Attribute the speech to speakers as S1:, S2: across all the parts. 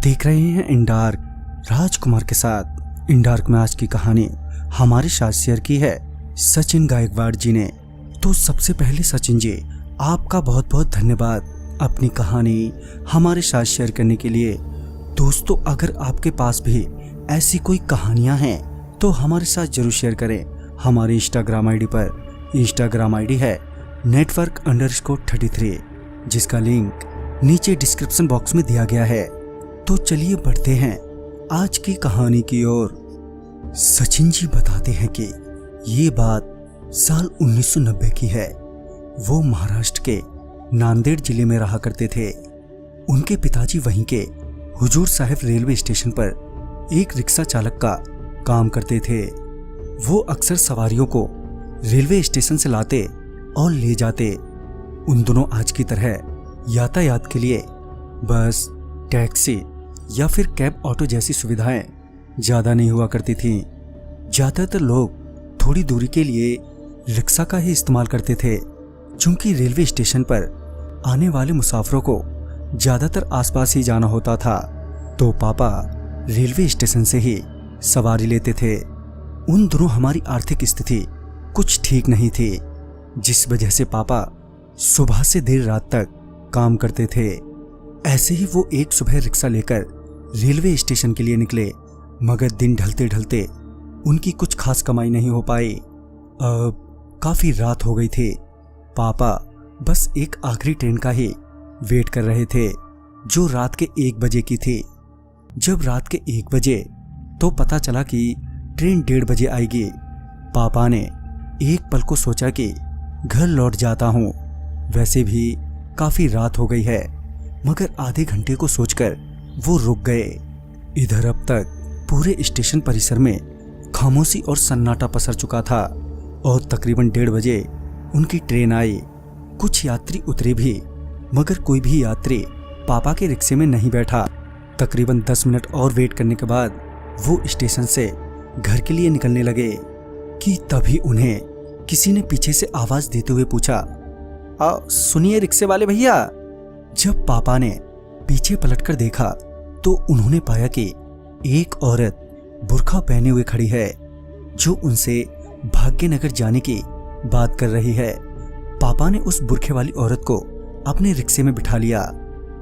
S1: देख रहे हैं इन डार्क राजकुमार के साथ। इन डार्क में आज की कहानी हमारे साथ शेयर की है सचिन गायकवाड़ जी ने। तो सबसे पहले सचिन जी, आपका बहुत बहुत धन्यवाद अपनी कहानी हमारे साथ शेयर करने के लिए। दोस्तों, अगर आपके पास भी ऐसी कोई कहानियां हैं तो हमारे साथ जरूर शेयर करें। हमारे इंस्टाग्राम आईडी पर, इंस्टाग्राम आईडी है network_33, जिसका लिंक नीचे डिस्क्रिप्शन बॉक्स में दिया गया है। तो चलिए बढ़ते हैं आज की कहानी की ओर। सचिन जी बताते हैं कि ये बात साल 1990 की है। वो महाराष्ट्र के नांदेड़ जिले में रहा करते थे। उनके पिताजी वहीं के हुजूर साहिब रेलवे स्टेशन पर एक रिक्शा चालक का काम करते थे। वो अक्सर सवारियों को रेलवे स्टेशन से लाते और ले जाते। उन दोनों आज की तरह यातायात के लिए बस, टैक्सी या फिर कैब ऑटो जैसी सुविधाएं ज्यादा नहीं हुआ करती थीं। ज्यादातर लोग थोड़ी दूरी के लिए रिक्शा का ही इस्तेमाल करते थे। चूंकि रेलवे स्टेशन पर आने वाले मुसाफिरों को ज्यादातर आसपास ही जाना होता था, तो पापा रेलवे स्टेशन से ही सवारी लेते थे। उन दोनों हमारी आर्थिक स्थिति कुछ ठीक नहीं थी, जिस वजह से पापा सुबह से देर रात तक काम करते थे। ऐसे ही वो एक सुबह रिक्शा लेकर रेलवे स्टेशन के लिए निकले, मगर दिन ढलते ढलते उनकी कुछ खास कमाई नहीं हो पाई। अब काफी रात हो गई थी। पापा बस एक आखिरी ट्रेन का ही वेट कर रहे थे, जो रात के 1 बजे की थी। जब रात के 1 बजे तो पता चला कि ट्रेन 1:30 बजे आएगी। पापा ने एक पल को सोचा कि घर लौट जाता हूँ, वैसे भी काफी रात हो गई है। मगर आधे घंटे को सोचकर वो रुक गए। इधर अब तक पूरे स्टेशन परिसर में खामोशी और सन्नाटा पसर चुका था और तकरीबन 1:30 बजे उनकी ट्रेन आई। कुछ यात्री उतरे भी, मगर कोई भी यात्री पापा के रिक्शे में नहीं बैठा। तकरीबन 10 मिनट और वेट करने के बाद वो स्टेशन से घर के लिए निकलने लगे कि तभी उन्हें किसी ने पीछे से आवाज देते हुए पूछा, सुनिए रिक्शे वाले भैया। जब पापा ने पीछे पलटकर देखा तो उन्होंने पाया कि एक औरत बुर्का पहने हुए खड़ी है, जो उनसे भाग्यनगर जाने की बात कर रही है। पापा ने उस बुर्खे वाली औरत को अपने रिक्शे में बिठा लिया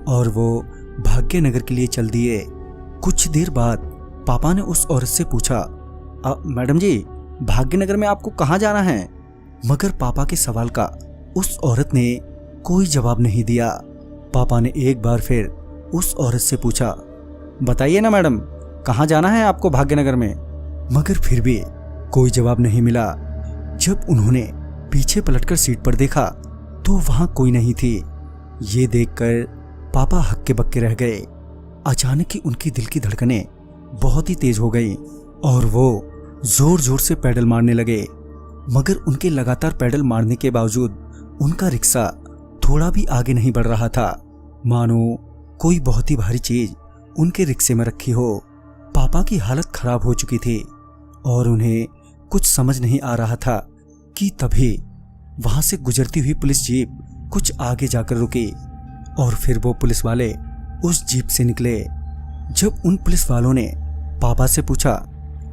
S1: और वो भाग्यनगर के लिए चल दिए। कुछ देर बाद पापा ने उस औरत से पूछा, मैडम जी, भाग्यनगर में आपको कहाँ जाना है? मगर पापा के सवाल का उस औरत ने कोई जवाब नहीं दिया। पापा ने एक बार फिर उस औरत से पूछा, बताइए ना मैडम, कहाँ जाना है आपको भाग्यनगर में? मगर फिर भी कोई जवाब नहीं मिला। जब उन्होंने पीछे पलटकर सीट पर देखा तो वहां कोई नहीं थी। ये देखकर पापा हक्के बक्के रह गए। अचानक ही उनकी दिल की धड़कनें बहुत ही तेज हो गई और वो जोर जोर से पैडल मारने लगे। मगर उनके लगातार पैडल मारने के बावजूद उनका रिक्शा थोड़ा भी आगे नहीं बढ़ रहा था, मानो कोई बहुत ही भारी चीज उनके रिक्शे में रखी हो। पापा की हालत खराब हो चुकी थी और उन्हें कुछ समझ नहीं आ रहा था कि तभी वहां से गुजरती हुई पुलिस जीप कुछ आगे जाकर रुकी और फिर वो पुलिस वाले उस जीप से निकले। जब उन पुलिस वालों ने पापा से पूछा,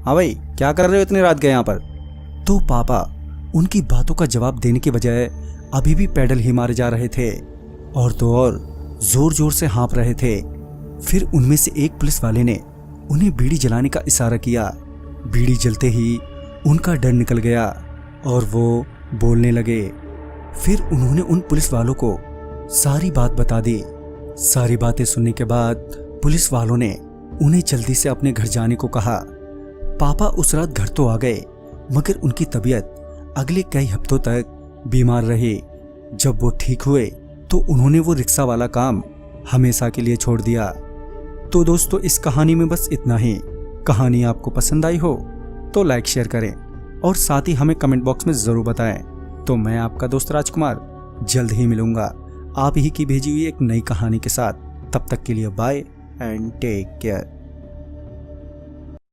S1: हाँ भाई, क्या कर रहे हो इतनी रात के यहाँ पर? तो पापा उनकी बातों का जवाब देने के बजाय अभी भी पैडल ही मारे जा रहे थे और तो और जोर जोर से हाँफ रहे थे। फिर उनमें से एक पुलिस वाले ने उन्हें बीड़ी जलाने का इशारा किया। बीड़ी जलते ही उनका डर निकल गया और वो बोलने लगे। फिर उन्होंने उन पुलिस वालों को सारी बात बता दी। सारी बातें सुनने के बाद पुलिस वालों ने उन्हें जल्दी से अपने घर जाने को कहा। पापा उस रात घर तो आ गए, मगर उनकी तबीयत अगले कई हफ्तों तक बीमार रही। जब वो ठीक हुए तो उन्होंने वो रिक्शा वाला काम हमेशा के लिए छोड़ दिया। तो दोस्तों, इस कहानी में बस इतना ही। कहानी आपको पसंद आई हो तो लाइक शेयर करें और साथ ही हमें कमेंट बॉक्स में जरूर बताएं। तो मैं आपका दोस्त राजकुमार जल्द ही मिलूंगा आप ही की भेजी हुई एक नई कहानी के साथ। तब तक के लिए बाय एंड टेक केयर।